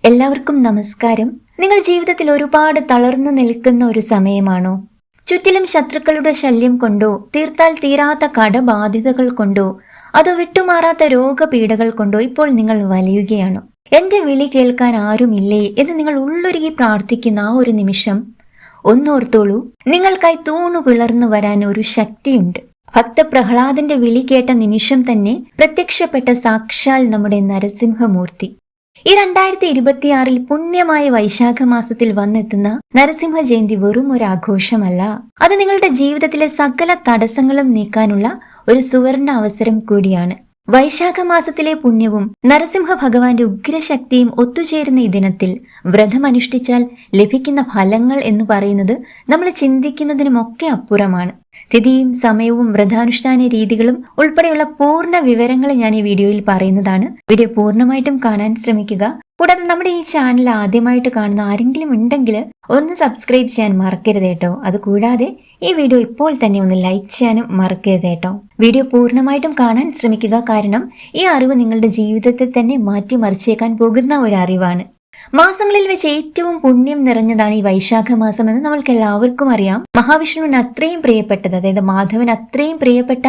എല്ലാവർക്കും നമസ്കാരം. നിങ്ങൾ ജീവിതത്തിൽ ഒരുപാട് തളർന്നു നിൽക്കുന്ന ഒരു സമയമാണോ? ചുറ്റിലും ശത്രുക്കളുടെ ശല്യം കൊണ്ടോ, തീർത്താൽ തീരാത്ത കടബാധ്യതകൾ കൊണ്ടോ, അതോ വിട്ടുമാറാത്ത രോഗപീഠകൾ കൊണ്ടോ ഇപ്പോൾ നിങ്ങൾ വലയുകയാണോ? എന്റെ വിളി കേൾക്കാൻ ആരുമില്ലേ എന്ന് നിങ്ങൾ ഉള്ളൊരുകി പ്രാർത്ഥിക്കുന്ന ആ ഒരു നിമിഷം ഒന്നോർത്തോളൂ, നിങ്ങൾക്കായി തൂണു പിളർന്നു വരാൻ ഒരു ശക്തിയുണ്ട്. ഭക്ത പ്രഹ്ലാദന്റെ വിളി കേട്ട നിമിഷം തന്നെ പ്രത്യക്ഷപ്പെട്ട സാക്ഷാൽ നമ്മുടെ നരസിംഹമൂർത്തി. ഈ 2026 പുണ്യമായ വൈശാഖ മാസത്തിൽ വന്നെത്തുന്ന നരസിംഹ ജയന്തി വെറും ഒരു ആഘോഷമല്ല, അത് നിങ്ങളുടെ ജീവിതത്തിലെ സകല തടസ്സങ്ങളും നീക്കാനുള്ള ഒരു സുവർണ അവസരം കൂടിയാണ്. വൈശാഖ മാസത്തിലെ പുണ്യവും നരസിംഹ ഭഗവാന്റെ ഉഗ്രശക്തിയും ഒത്തുചേരുന്ന ഈ ദിനത്തിൽ വ്രതമനുഷ്ഠിച്ചാൽ ലഭിക്കുന്ന ഫലങ്ങൾ എന്ന് പറയുന്നത് നമ്മൾ ചിന്തിക്കുന്നതിനുമൊക്കെ അപ്പുറമാണ്. തിഥിയും സമയവും വ്രതാനുഷ്ഠാന രീതികളും ഉൾപ്പെടെയുള്ള പൂർണ്ണ വിവരങ്ങൾ ഞാൻ ഈ വീഡിയോയിൽ പറയുന്നതാണ്. വീഡിയോ പൂർണ്ണമായിട്ടും കാണാൻ ശ്രമിക്കുക. കൂടാതെ നമ്മുടെ ഈ ചാനൽ ആദ്യമായിട്ട് കാണുന്ന ആരെങ്കിലും ഉണ്ടെങ്കിൽ ഒന്ന് സബ്സ്ക്രൈബ് ചെയ്യാൻ മറക്കരുത് കേട്ടോ. അതുകൂടാതെ ഈ വീഡിയോ ഇപ്പോൾ തന്നെ ഒന്ന് ലൈക്ക് ചെയ്യാനും മറക്കരുത് കേട്ടോ. വീഡിയോ പൂർണ്ണമായിട്ടും കാണാൻ ശ്രമിക്കുക, കാരണം ഈ അറിവ് നിങ്ങളുടെ ജീവിതത്തെ തന്നെ മാറ്റിമറിച്ചേക്കാൻ പോകുന്ന ഒരു അറിവാണ്. മാസങ്ങളിൽ വെച്ച് ഏറ്റവും പുണ്യം നിറഞ്ഞതാണ് ഈ വൈശാഖ മാസം എന്ന് നമ്മൾക്ക് എല്ലാവർക്കും അറിയാം. മഹാവിഷ്ണുവിന് അത്രയും പ്രിയപ്പെട്ടത്, അതായത് മാധവൻ അത്രയും പ്രിയപ്പെട്ട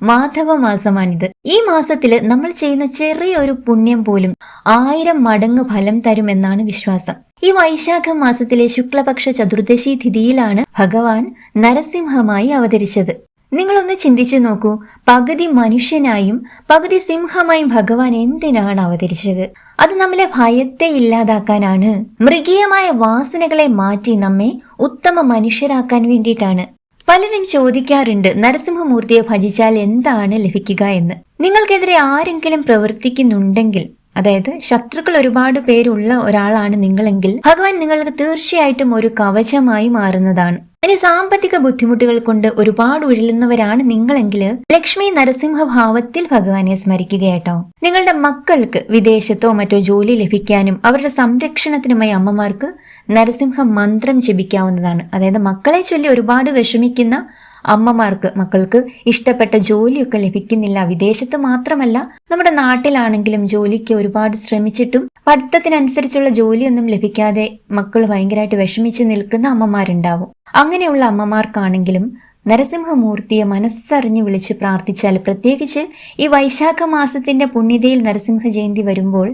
മാധവ മാസമാണിത്. ഈ മാസത്തിൽ നമ്മൾ ചെയ്യുന്ന ചെറിയൊരു പുണ്യം പോലും 1000 മടങ്ങ് ഫലം തരുമെന്നാണ് വിശ്വാസം. ഈ വൈശാഖ മാസത്തിലെ ശുക്ലപക്ഷ ചതുർദശി തിഥിയിലാണ് ഭഗവാൻ നരസിംഹമായി അവതരിച്ചത്. നിങ്ങളൊന്ന് ചിന്തിച്ചു നോക്കൂ, പകുതി മനുഷ്യനായും പകുതി സിംഹമായും ഭഗവാൻ എന്തിനാണ് അവതരിച്ചത്? അത് നമ്മളെ ഭയത്തെ ഇല്ലാതാക്കാനാണ്. മൃഗീയമായ വാസനകളെ മാറ്റി നമ്മെ ഉത്തമ മനുഷ്യരാക്കാൻ വേണ്ടിയിട്ടാണ്. പലരും ചോദിക്കാറുണ്ട്, നരസിംഹമൂർത്തിയെ ഭജിച്ചാൽ എന്താണ് ലഭിക്കുക എന്ന്. നിങ്ങൾക്കെതിരെ ആരെങ്കിലും പ്രവർത്തിക്കുന്നുണ്ടെങ്കിൽ, അതായത് ശത്രുക്കൾ ഒരുപാട് പേരുള്ള ഒരാളാണ് നിങ്ങളെങ്കിൽ, ഭഗവാൻ നിങ്ങൾക്ക് തീർച്ചയായിട്ടും ഒരു കവചമായി മാറുന്നതാണ്. ഇനി സാമ്പത്തിക ബുദ്ധിമുട്ടുകൾ കൊണ്ട് ഒരുപാട് ഉഴലുന്നവരാണ് നിങ്ങളെങ്കിൽ, ലക്ഷ്മി നരസിംഹ ഭാവത്തിൽ ഭഗവാനെ സ്മരിക്കുകയാട്ടോ. നിങ്ങളുടെ മക്കൾക്ക് വിദേശത്തോ മറ്റോ ജോലി ലഭിക്കാനും അവരുടെ സംരക്ഷണത്തിനുമായി അമ്മമാർക്ക് നരസിംഹ മന്ത്രം ജപിക്കാവുന്നതാണ്. അതായത് മക്കളെ ചൊല്ലി ഒരുപാട് വിഷമിക്കുന്ന അമ്മമാർക്ക് മക്കൾക്ക് ഇഷ്ടപ്പെട്ട ജോലിയൊക്കെ ലഭിക്കുന്നില്ല, വിദേശത്ത് മാത്രമല്ല നമ്മുടെ നാട്ടിലാണെങ്കിലും ജോലിക്ക് ഒരുപാട് ശ്രമിച്ചിട്ടും പഠിത്തത്തിനനുസരിച്ചുള്ള ജോലിയൊന്നും ലഭിക്കാതെ മക്കൾ ഭയങ്കരമായിട്ട് വിഷമിച്ച് നിൽക്കുന്ന അമ്മമാരുണ്ടാവും. അങ്ങനെയുള്ള അമ്മമാർക്കാണെങ്കിലും നരസിംഹമൂർത്തിയെ മനസ്സറിഞ്ഞ് വിളിച്ച് പ്രാർത്ഥിച്ചാൽ, പ്രത്യേകിച്ച് ഈ വൈശാഖ മാസത്തിന്റെ പുണ്യതയിൽ നരസിംഹ ജയന്തി വരുമ്പോൾ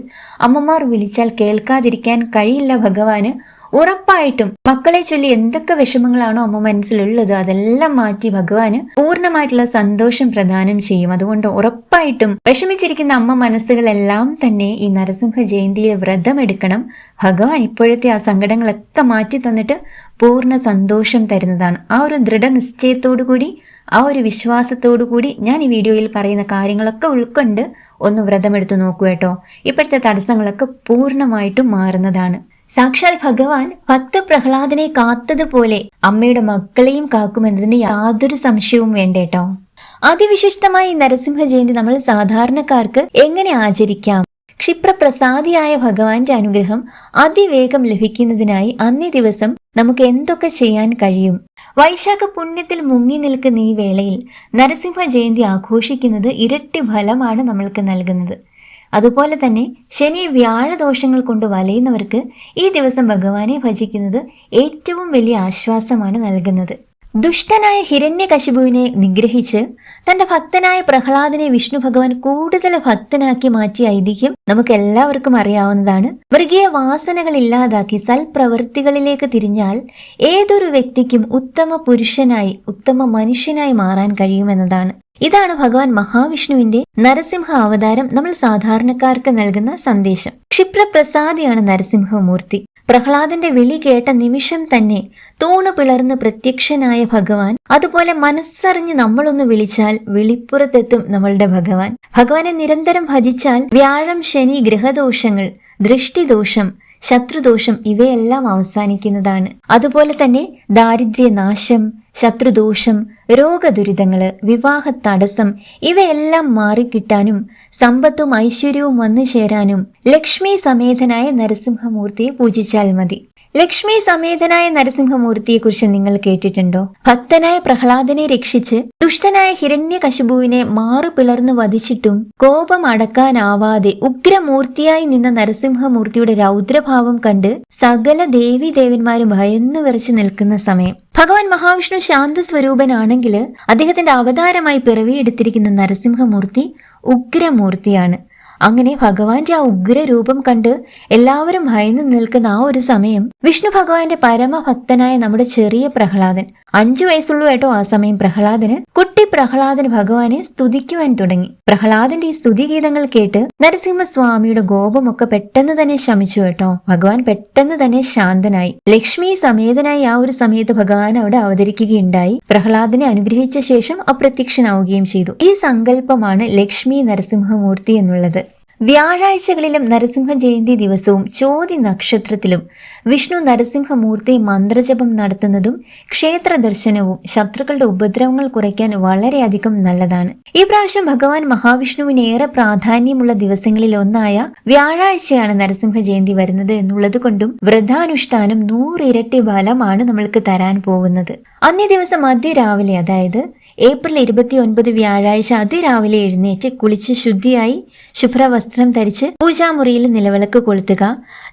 അമ്മമാർ വിളിച്ചാൽ കേൾക്കാതിരിക്കാൻ കഴിയില്ല ഭഗവാന്. ഉറപ്പായിട്ടും മക്കളെ ചൊല്ലി എന്തൊക്കെ വിഷമങ്ങളാണോ അമ്മ മനസ്സിലുള്ളത് അതെല്ലാം മാറ്റി ഭഗവാന് പൂർണ്ണമായിട്ടുള്ള സന്തോഷം പ്രദാനം ചെയ്യും. അതുകൊണ്ട് ഉറപ്പായിട്ടും വിഷമിച്ചിരിക്കുന്ന അമ്മ മനസ്സുകളെല്ലാം തന്നെ ഈ നരസിംഹ ജയന്തിയിൽ വ്രതമെടുക്കണം. ഭഗവാൻ ഇപ്പോഴത്തെ ആ സങ്കടങ്ങളൊക്കെ മാറ്റി തന്നിട്ട് പൂർണ്ണ സന്തോഷം തരുന്നതാണ്. ആ ഒരു ദൃഢനിശ്ചയത്തോടു കൂടി, ആ ഒരു വിശ്വാസത്തോടു കൂടി ഞാൻ ഈ വീഡിയോയിൽ പറയുന്ന കാര്യങ്ങളൊക്കെ ഉൾക്കൊണ്ട് ഒന്ന് വ്രതമെടുത്ത് നോക്കൂ കേട്ടോ. ഇപ്പോഴത്തെ തടസ്സങ്ങളൊക്കെ പൂർണ്ണമായിട്ടും മാറുന്നതാണ്. സാക്ഷാൽ ഭഗവാൻ ഭക്ത പ്രഹ്ലാദനെ കാത്തതുപോലെ അമ്മയുടെ മക്കളെയും കാക്കുമെന്നതിന് യാതൊരു സംശയവും വേണ്ടേട്ടോ. അതിവിശിഷ്ടമായി നരസിംഹ ജയന്തി നമ്മൾ സാധാരണക്കാർക്ക് എങ്ങനെ ആചരിക്കാം? ക്ഷിപ്രപ്രസാദിയായ ഭഗവാന്റെ അനുഗ്രഹം അതിവേഗം ലഭിക്കുന്നതിനായി അന്നേ ദിവസം നമുക്ക് എന്തൊക്കെ ചെയ്യാൻ കഴിയും? വൈശാഖ പുണ്യത്തിൽ മുങ്ങി നിൽക്കുന്ന ഈ വേളയിൽ നരസിംഹ ജയന്തി ആഘോഷിക്കുന്നത് ഇരട്ടി ഫലമാണ് നമ്മൾക്ക് നൽകുന്നത്. അതുപോലെ തന്നെ ശനി വ്യാഴദോഷങ്ങൾ കൊണ്ട് വലയുന്നവർക്ക് ഈ ദിവസം ഭഗവാനെ ഭജിക്കുന്നത് ഏറ്റവും വലിയ ആശ്വാസമാണ് നൽകുന്നത്. ദുഷ്ടനായ ഹിരണ്യകശിപുവിനെ നിഗ്രഹിച്ച് തന്റെ ഭക്തനായ പ്രഹ്ലാദനെ വിഷ്ണു ഭഗവാൻ കൂടുതൽ ഭക്തനാക്കി മാറ്റിയ ഐതിഹ്യം നമുക്ക് എല്ലാവർക്കും അറിയാവുന്നതാണ്. മൃഗീയ വാസനകൾ ഇല്ലാതാക്കി സൽപ്രവൃത്തികളിലേക്ക് തിരിഞ്ഞാൽ ഏതൊരു വ്യക്തിക്കും ഉത്തമ പുരുഷനായി, ഉത്തമ മനുഷ്യനായി മാറാൻ കഴിയുമെന്നതാണ്. ഇതാണ് ഭഗവാൻ മഹാവിഷ്ണുവിന്റെ നരസിംഹ അവതാരം നമ്മൾ സാധാരണക്കാർക്ക് നൽകുന്ന സന്ദേശം. ക്ഷിപ്രപ്രസാദിയാണ് നരസിംഹമൂർത്തി. പ്രഹ്ലാദന്റെ വിളി കേട്ട നിമിഷം തന്നെ തൂണ് പിളർന്ന് പ്രത്യക്ഷനായ ഭഗവാൻ, അതുപോലെ മനസ്സറിഞ്ഞ് നമ്മളൊന്ന് വിളിച്ചാൽ വിളിപ്പുറത്തെത്തും നമ്മളുടെ ഭഗവാൻ. ഭഗവാനെ നിരന്തരം ഭജിച്ചാൽ വ്യാഴം, ശനി, ഗ്രഹദോഷങ്ങൾ, ദൃഷ്ടിദോഷം, ശത്രുദോഷം ഇവയെല്ലാം അവസാനിക്കുന്നതാണ്. അതുപോലെ തന്നെ ദാരിദ്ര്യനാശം, ശത്രുദോഷം, രോഗദുരിതങ്ങള്, വിവാഹ തടസ്സം ഇവയെല്ലാം മാറിക്കിട്ടാനും സമ്പത്തും ഐശ്വര്യവും വന്നു ചേരാനും ലക്ഷ്മി സമേതനായ നരസിംഹമൂർത്തിയെ പൂജിച്ചാൽ മതി. ലക്ഷ്മി സമേതനായ നരസിംഹമൂർത്തിയെക്കുറിച്ച് നിങ്ങൾ കേട്ടിട്ടുണ്ടോ? ഭക്തനായ പ്രഹ്ലാദനെ രക്ഷിച്ച് ദുഷ്ടനായ ഹിരണ്യകശിപുവിനെ മാറുപിളർന്നു വധിച്ചിട്ടും കോപം അടക്കാനാവാതെ ഉഗ്രമൂർത്തിയായി നിന്ന നരസിംഹമൂർത്തിയുടെ രൗദ്രഭാവം കണ്ട് സകല ദേവീദേവന്മാരും ഭയന്നു വിറച്ചു നിൽക്കുന്ന സമയം ഭഗവാൻ മഹാവിഷ്ണു ശാന്തസ്വരൂപനാണെങ്കിൽ അദ്ദേഹത്തിന്റെ അവതാരമായി പിറവിയെടുത്തിരിക്കുന്ന നരസിംഹമൂർത്തി ഉഗ്രമൂർത്തിയാണ്. അങ്ങനെ ഭഗവാന്റെ ആ ഉഗ്രരൂപം കണ്ട് എല്ലാവരും ഭയന്നു നിൽക്കുന്ന ആ ഒരു സമയം വിഷ്ണു ഭഗവാന്റെ പരമഭക്തനായ നമ്മുടെ ചെറിയ പ്രഹ്ലാദൻ, 5 വയസ്സുള്ളൂ കേട്ടോ ആ സമയം പ്രഹ്ലാദന്, കുട്ടി പ്രഹ്ലാദന് ഭഗവാനെ സ്തുതിക്കുവാൻ തുടങ്ങി. പ്രഹ്ലാദന്റെ ഈ സ്തുതിഗീതങ്ങൾ കേട്ട് നരസിംഹസ്വാമിയുടെ കോപമൊക്കെ പെട്ടെന്ന് തന്നെ ശമിച്ചു കേട്ടോ. ഭഗവാൻ പെട്ടെന്ന് തന്നെ ശാന്തനായി. ലക്ഷ്മി സമേതനായി ആ ഒരു സമയത്ത് ഭഗവാൻ അവിടെ അവതരിക്കുകയുണ്ടായി. പ്രഹ്ലാദനെ അനുഗ്രഹിച്ച ശേഷം അപ്രത്യക്ഷനാവുകയും ചെയ്തു. ഈ സങ്കല്പമാണ് ലക്ഷ്മി നരസിംഹമൂർത്തി എന്നുള്ളത്. വ്യാഴാഴ്ചകളിലും നരസിംഹ ജയന്തി ദിവസവും ചോതി നക്ഷത്രത്തിലും വിഷ്ണു നരസിംഹമൂർത്തി മന്ത്രജപം നടത്തുന്നതും ക്ഷേത്ര ദർശനവും ശത്രുക്കളുടെ ഉപദ്രവങ്ങൾ കുറയ്ക്കാൻ വളരെയധികം നല്ലതാണ്. ഈ പ്രാവശ്യം ഭഗവാൻ മഹാവിഷ്ണുവിന് ഏറെ പ്രാധാന്യമുള്ള ദിവസങ്ങളിൽ ഒന്നായ വ്യാഴാഴ്ചയാണ് നരസിംഹ ജയന്തി വരുന്നത് എന്നുള്ളത് കൊണ്ടും വ്രതാനുഷ്ഠാനം 100 ഇരട്ടി ഫലമാണ് നമ്മൾക്ക് തരാൻ പോകുന്നത്. അന്നേ ദിവസം അതിരാവിലെ, അതായത് ഏപ്രിൽ 29 വ്യാഴാഴ്ച അതിരാവിലെ എഴുന്നേറ്റ് കുളിച്ച് ശുദ്ധിയായി ശുഭ്രവസ്ത്രം ധരിച്ച് പൂജാമുറിയിൽ നിലവിളക്ക് കൊളുത്തുക.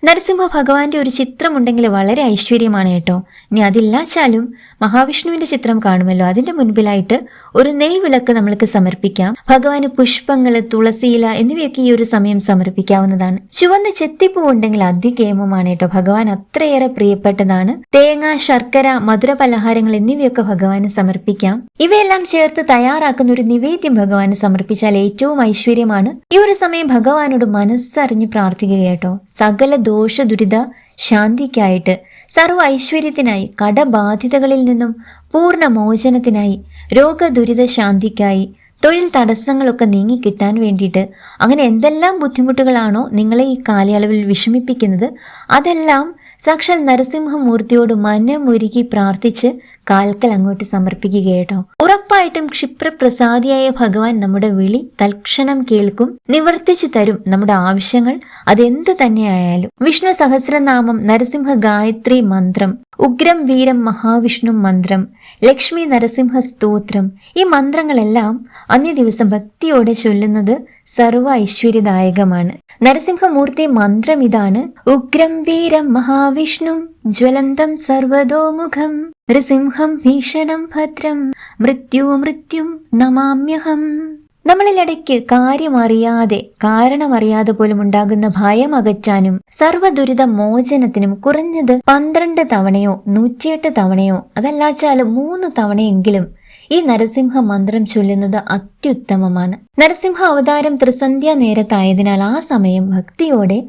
നരസിംഹ ഭഗവാന്റെ ഒരു ചിത്രം ഉണ്ടെങ്കിൽ വളരെ ഐശ്വര്യമാണ് കേട്ടോ. ഇനി അതില്ലാച്ചാലും മഹാവിഷ്ണുവിന്റെ ചിത്രം കാണുമല്ലോ, അതിന്റെ മുൻപിലായിട്ട് ഒരു നെയ്വിളക്ക് നമ്മൾക്ക് സമർപ്പിക്കാം. ഭഗവാന് പുഷ്പങ്ങള്, തുളസിയില എന്നിവയൊക്കെ ഈ ഒരു സമയം സമർപ്പിക്കാവുന്നതാണ്. ചുവന്ന ചെത്തിപ്പൂ ഉണ്ടെങ്കിൽ അതികേമമാണ് കേട്ടോ. ഭഗവാൻ അത്രയേറെ പ്രിയപ്പെട്ടതാണ്. തേങ്ങ, ശർക്കര, മധുര പലഹാരങ്ങൾ എന്നിവയൊക്കെ ഭഗവാന് സമർപ്പിക്കാം. ഇവയെല്ലാം ചേർത്ത് തയ്യാറാക്കുന്ന ഒരു നിവേദ്യം ഭഗവാന് സമർപ്പിച്ചാൽ ഏറ്റവും ഐശ്വര്യമാണ്. ഈ ഒരു സമയം ഭഗവാനോട് മനസ്സറിഞ്ഞ് പ്രാർത്ഥിക്കുക കേട്ടോ. സകല ദോഷ ദുരിത ശാന്തിക്കായിട്ട്, സർവ്വ ഐശ്വര്യത്തിനായി, കടബാധിതകളിൽ നിന്നും പൂർണ്ണ മോചനത്തിനായി, രോഗദുരിത ശാന്തിക്കായി, തൊഴിൽ തടസ്സങ്ങളൊക്കെ നീങ്ങിക്കിട്ടാൻ വേണ്ടിയിട്ട്, അങ്ങനെ എന്തെല്ലാം ബുദ്ധിമുട്ടുകളാണോ നിങ്ങളെ ഈ കാലയളവിൽ വിഷമിപ്പിക്കുന്നത് അതെല്ലാം സാക്ഷാൽ നരസിംഹമൂർത്തിയോട് മനമുരുകി പ്രാർത്ഥിച്ച് കാൽക്കൽ അങ്ങോട്ട് സമർപ്പിക്കുക കേട്ടോ. ഉറപ്പായിട്ടും ക്ഷിപ്രപ്രസാദിയായ ഭഗവാൻ നമ്മുടെ വിളി തൽക്ഷണം കേൾക്കും, നിവർത്തിച്ചു തരും നമ്മുടെ ആവശ്യങ്ങൾ, അതെന്ത് തന്നെയായാലും. വിഷ്ണു സഹസ്രനാമം, നരസിംഹ ഗായത്രി മന്ത്രം, ഉഗ്രം വീരം മഹാവിഷ്ണു മന്ത്രം, ലക്ഷ്മി നരസിംഹ സ്തോത്രം, ഈ മന്ത്രങ്ങളെല്ലാം അന്നേ ദിവസം ഭക്തിയോടെ ചൊല്ലുന്നത് സർവ്വ ഐശ്വര്യദായകമാണ്. നരസിംഹമൂർത്തി മന്ത്രം ഇതാണ്: ഉഗ്രം വീരം മഹാവിഷ്ണും ജ്വലന്തം സർവതോമുഖം നൃസിംഹം ഭീഷണം ഭദ്രം മൃത്യും നമാമ്യഹം. നമ്മളിലിടയ്ക്ക് കാര്യമറിയാതെ, കാരണമറിയാതെ പോലും ഉണ്ടാകുന്ന ഭയം അകറ്റാനും സർവ്വദുരിത മോചനത്തിനും കുറഞ്ഞത് 12 തവണയോ 108 തവണയോ അതല്ലാച്ചാൽ 3 തവണയെങ്കിലും ഈ നരസിംഹ മന്ത്രം ചൊല്ലുന്നത് അത്യുത്തമമാണ്. നരസിംഹ അവതാരം ത്രിസന്ധ്യ നേരത്തായതിനാൽ ആ സമയം ഭക്തിയോടെ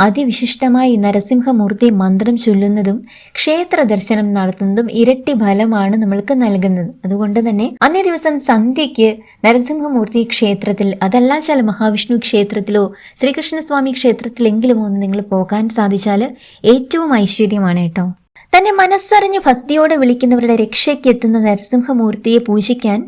അതിവിശിഷ്ടമായി നരസിംഹമൂർത്തി മന്ത്രം ചൊല്ലുന്നതും ക്ഷേത്ര ദർശനം നടത്തുന്നതും ഇരട്ടി ഫലമാണ് നമ്മൾക്ക് നൽകുന്നത്. അതുകൊണ്ട് തന്നെ അന്നേ ദിവസം സന്ധ്യയ്ക്ക് നരസിംഹമൂർത്തി ക്ഷേത്രത്തിൽ, അതല്ലാച്ചാൽ മഹാവിഷ്ണു ക്ഷേത്രത്തിലോ ശ്രീകൃഷ്ണസ്വാമി ക്ഷേത്രത്തിലെങ്കിലും ഒന്ന് നിങ്ങൾ പോകാൻ സാധിച്ചാൽ ഏറ്റവും ഐശ്വര്യമാണ് കേട്ടോ. തന്നെ മനസ്സറിഞ്ഞ് ഭക്തിയോടെ വിളിക്കുന്നവരുടെ രക്ഷയ്ക്ക് എത്തുന്ന നരസിംഹമൂർത്തിയെ പൂജിക്കാൻ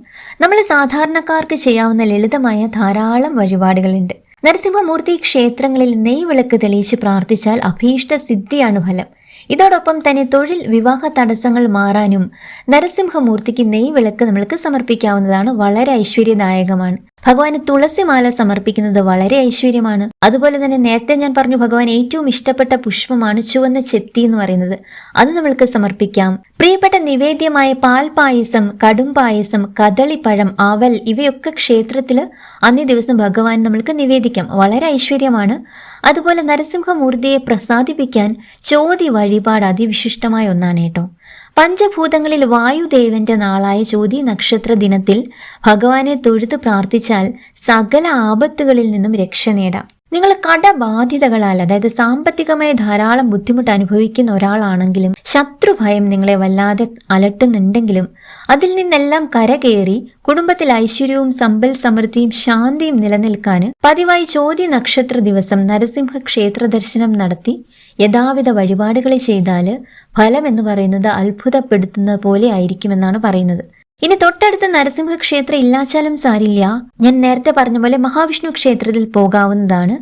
നമ്മൾ സാധാരണക്കാർക്ക് ചെയ്യാവുന്ന ലളിതമായ ധാരാളം വഴിപാടുകളുണ്ട്. നരസിംഹമൂർത്തി ക്ഷേത്രങ്ങളിൽ നെയ്വിളക്ക് തെളിയിച്ച് പ്രാർത്ഥിച്ചാൽ അഭീഷ്ട സിദ്ധിയാണ് ഫലം. ഇതോടൊപ്പം തന്നെ തൊഴിൽ, വിവാഹ തടസ്സങ്ങൾ മാറാനും നരസിംഹമൂർത്തിക്ക് നെയ്വിളക്ക് നമ്മൾക്ക് സമർപ്പിക്കാവുന്നതാണ്. വളരെ ഐശ്വര്യദായകമാണ്. ഭഗവാന് തുളസിമാല സമർപ്പിക്കുന്നത് വളരെ ഐശ്വര്യമാണ്. അതുപോലെ തന്നെ നേരത്തെ ഞാൻ പറഞ്ഞു, ഭഗവാൻ ഏറ്റവും ഇഷ്ടപ്പെട്ട പുഷ്പമാണ് ചുവന്ന ചെത്തി എന്ന് പറയുന്നത്. അത് നമ്മൾക്ക് സമർപ്പിക്കാം. പ്രിയപ്പെട്ട നിവേദ്യമായ പാൽപായസം, കടും പായസം, കദളിപ്പഴം, അവൽ ഇവയൊക്കെ ക്ഷേത്രത്തിൽ അന്നേ ദിവസം ഭഗവാൻ നമ്മൾക്ക് നിവേദിക്കാം. വളരെ ഐശ്വര്യമാണ്. അതുപോലെ നരസിംഹമൂർത്തിയെ പ്രസാദിപ്പിക്കാൻ ചോതി വഴിപാട് അതിവിശിഷ്ടമായ ഒന്നാണ് കേട്ടോ. പഞ്ചഭൂതങ്ങളിൽ വായുദേവന്റെ നാളായ ചോതി നക്ഷത്ര ദിനത്തിൽ ഭഗവാനെ തൊഴുത് പ്രാർത്ഥിച്ചാൽ സകല ആപത്തുകളിൽ നിന്നും രക്ഷ നേടാം. നിങ്ങൾ കടബാധ്യതകളാൽ, അതായത് സാമ്പത്തികമായി ധാരാളം ബുദ്ധിമുട്ട് അനുഭവിക്കുന്ന ഒരാളാണെങ്കിലും ശത്രുഭയം നിങ്ങളെ വല്ലാതെ അലട്ടുന്നുണ്ടെങ്കിലും അതിൽ നിന്നെല്ലാം കരകയറി കുടുംബത്തിൽ ഐശ്വര്യവും സമ്പൽ സമൃദ്ധിയും ശാന്തിയും നിലനിൽക്കാൻ പതിവായി ചോതി നക്ഷത്ര ദിവസം നരസിംഹ ക്ഷേത്ര ദർശനം നടത്തി യഥാവിധ വഴിപാടുകൾ ചെയ്താൽ ഫലം എന്ന് പറയുന്നത് അത്ഭുതപ്പെടുത്തുന്ന പോലെ ആയിരിക്കുമെന്നാണ് പറയുന്നത്. ഇനി തൊട്ടടുത്ത നരസിംഹ ക്ഷേത്രം ഇല്ലാച്ചാലും സാരില്ല, ഞാൻ നേരത്തെ പറഞ്ഞ പോലെ മഹാവിഷ്ണു ക്ഷേത്രത്തിൽ പോകാവുന്നതാണ്.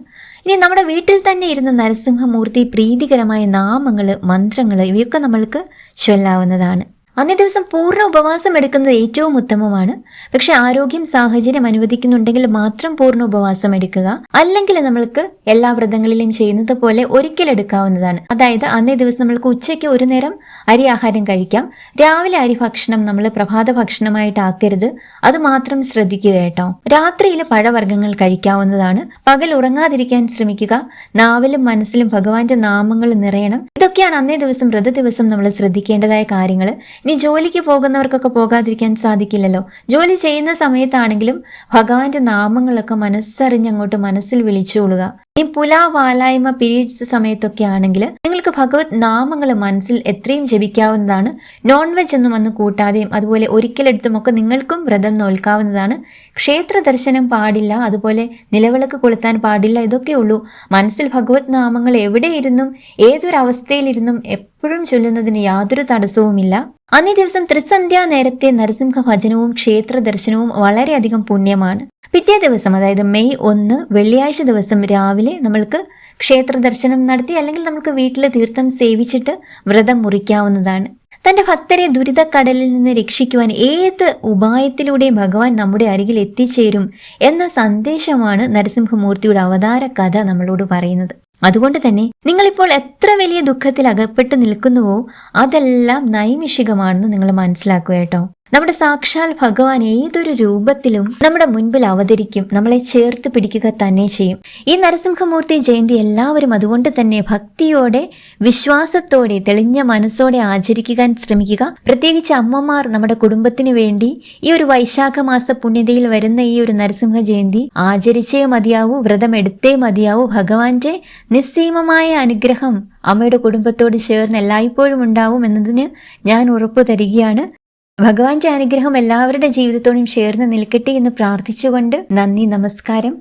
ഇനി നമ്മുടെ വീട്ടിൽ തന്നെ ഇരുന്ന നരസിംഹമൂർത്തി പ്രീതികരമായ നാമങ്ങള്, മന്ത്രങ്ങള് ഇവയൊക്കെ നമ്മൾക്ക് ചൊല്ലാവുന്നതാണ്. അന്നേ ദിവസം പൂർണ്ണ ഉപവാസം എടുക്കുന്നത് ഏറ്റവും ഉത്തമമാണ്. പക്ഷെ ആരോഗ്യം സാഹചര്യം അനുവദിക്കുന്നുണ്ടെങ്കിൽ മാത്രം പൂർണ്ണ ഉപവാസം എടുക്കുക. അല്ലെങ്കിൽ നമ്മൾക്ക് എല്ലാ വ്രതങ്ങളിലും ചെയ്യുന്നത് പോലെ ഒരിക്കൽ എടുക്കാവുന്നതാണ്. അതായത് അന്നേ ദിവസം നമ്മൾക്ക് ഉച്ചയ്ക്ക് ഒരു നേരം അരി ആഹാരം കഴിക്കാം. രാവിലെ അരി ഭക്ഷണം നമ്മൾ പ്രഭാത ഭക്ഷണമായിട്ട് ആക്കരുത്, അത് മാത്രം ശ്രദ്ധിക്കുക കേട്ടോ. രാത്രിയിൽ പഴവർഗ്ഗങ്ങൾ കഴിക്കാവുന്നതാണ്. പകൽ ഉറങ്ങാതിരിക്കാൻ ശ്രമിക്കുക. നാവിലും മനസ്സിലും ഭഗവാന്റെ നാമങ്ങൾ നിറയണം. ഇതൊക്കെയാണ് അന്നേ ദിവസം വ്രത ദിവസം നമ്മൾ ശ്രദ്ധിക്കേണ്ടതായ കാര്യങ്ങൾ. ഇനി ജോലിക്ക് പോകുന്നവർക്കൊക്കെ പോകാതിരിക്കാൻ സാധിക്കില്ലല്ലോ. ജോലി ചെയ്യുന്ന സമയത്താണെങ്കിലും ഭഗവാന്റെ നാമങ്ങളൊക്കെ മനസ്സറിഞ്ഞങ്ങോട്ട് മനസ്സിൽ വിളിച്ചുകൊള്ളുക. ഈ വാലായ്മ പീരീഡ്സ് സമയത്തൊക്കെ ആണെങ്കിൽ നിങ്ങൾക്ക് ഭഗവത് നാമങ്ങൾ മനസ്സിൽ എത്രയും ജപിക്കാവുന്നതാണ്. നോൺ വെജ് ഒന്നും വന്ന് കൂട്ടാതെയും അതുപോലെ ഒരിക്കലെടുത്തുമൊക്കെ നിങ്ങൾക്കും വ്രതം നോൽക്കാവുന്നതാണ്. ക്ഷേത്ര ദർശനം പാടില്ല, അതുപോലെ നിലവിളക്ക് കൊളുത്താൻ പാടില്ല. ഇതൊക്കെ ഉള്ളൂ. മനസ്സിൽ ഭഗവത് നാമങ്ങൾ എവിടെയിരുന്നും ഏതൊരവസ്ഥയിലിരുന്നും എപ്പോഴും ചൊല്ലുന്നതിന് യാതൊരു തടസ്സവുമില്ല. അന്നേ ദിവസം ത്രിസന്ധ്യാ നേരത്തെ നരസിംഹ ഭജനവും ക്ഷേത്ര ദർശനവും വളരെയധികം പുണ്യമാണ്. പിറ്റേ ദിവസം, അതായത് മെയ് 1 വെള്ളിയാഴ്ച ദിവസം രാവിലെ നമ്മൾക്ക് ക്ഷേത്ര ദർശനം നടത്തി അല്ലെങ്കിൽ നമുക്ക് വീട്ടിൽ തീർത്ഥം സേവിച്ചിട്ട് വ്രതം മുറിക്കാവുന്നതാണ്. തന്റെ ഭക്തരെ ദുരിതക്കടലിൽ നിന്ന് രക്ഷിക്കുവാൻ ഏത് ഉപായത്തിലൂടെയും ഭഗവാൻ നമ്മുടെ അരികിൽ എത്തിച്ചേരും എന്ന സന്ദേശമാണ് നരസിംഹമൂർത്തിയുടെ അവതാര കഥ നമ്മളോട് പറയുന്നത്. അതുകൊണ്ട് തന്നെ നിങ്ങളിപ്പോൾ എത്ര വലിയ ദുഃഖത്തിൽ അകപ്പെട്ടു നിൽക്കുന്നുവോ അതെല്ലാം നൈമിഷികമാണെന്ന് നിങ്ങൾ മനസ്സിലാക്കുക കേട്ടോ. നമ്മുടെ സാക്ഷാൽ ഭഗവാൻ ഏതൊരു രൂപത്തിലും നമ്മുടെ മുൻപിൽ അവതരിക്കും, നമ്മളെ ചേർത്ത് പിടിക്കുക തന്നെ ചെയ്യും. ഈ നരസിംഹമൂർത്തി ജയന്തി എല്ലാവരും അതുകൊണ്ട് തന്നെ ഭക്തിയോടെ വിശ്വാസത്തോടെ തെളിഞ്ഞ മനസ്സോടെ ആചരിക്കാൻ ശ്രമിക്കുക. പ്രത്യേകിച്ച് അമ്മമാർ നമ്മുടെ കുടുംബത്തിന് വേണ്ടി ഈ ഒരു വൈശാഖ മാസ പുണ്യതയിൽ വരുന്ന ഈ ഒരു നരസിംഹ ജയന്തി ആചരിച്ചേ മതിയാവൂ, വ്രതം എടുത്തേ മതിയാവൂ. ഭഗവാന്റെ നിസ്സീമമായ അനുഗ്രഹം അമ്മയുടെ കുടുംബത്തോട് ചേർന്ന് എല്ലായ്പ്പോഴും ഉണ്ടാവും എന്നതിന് ഞാൻ ഉറപ്പു തരികയാണ്. ഭഗവാന്റെ അനുഗ്രഹം എല്ലാവരുടെ ജീവിതത്തോടും ചേർന്ന് നിൽക്കട്ടെ എന്ന് പ്രാർത്ഥിച്ചുകൊണ്ട് നന്ദി, നമസ്കാരം.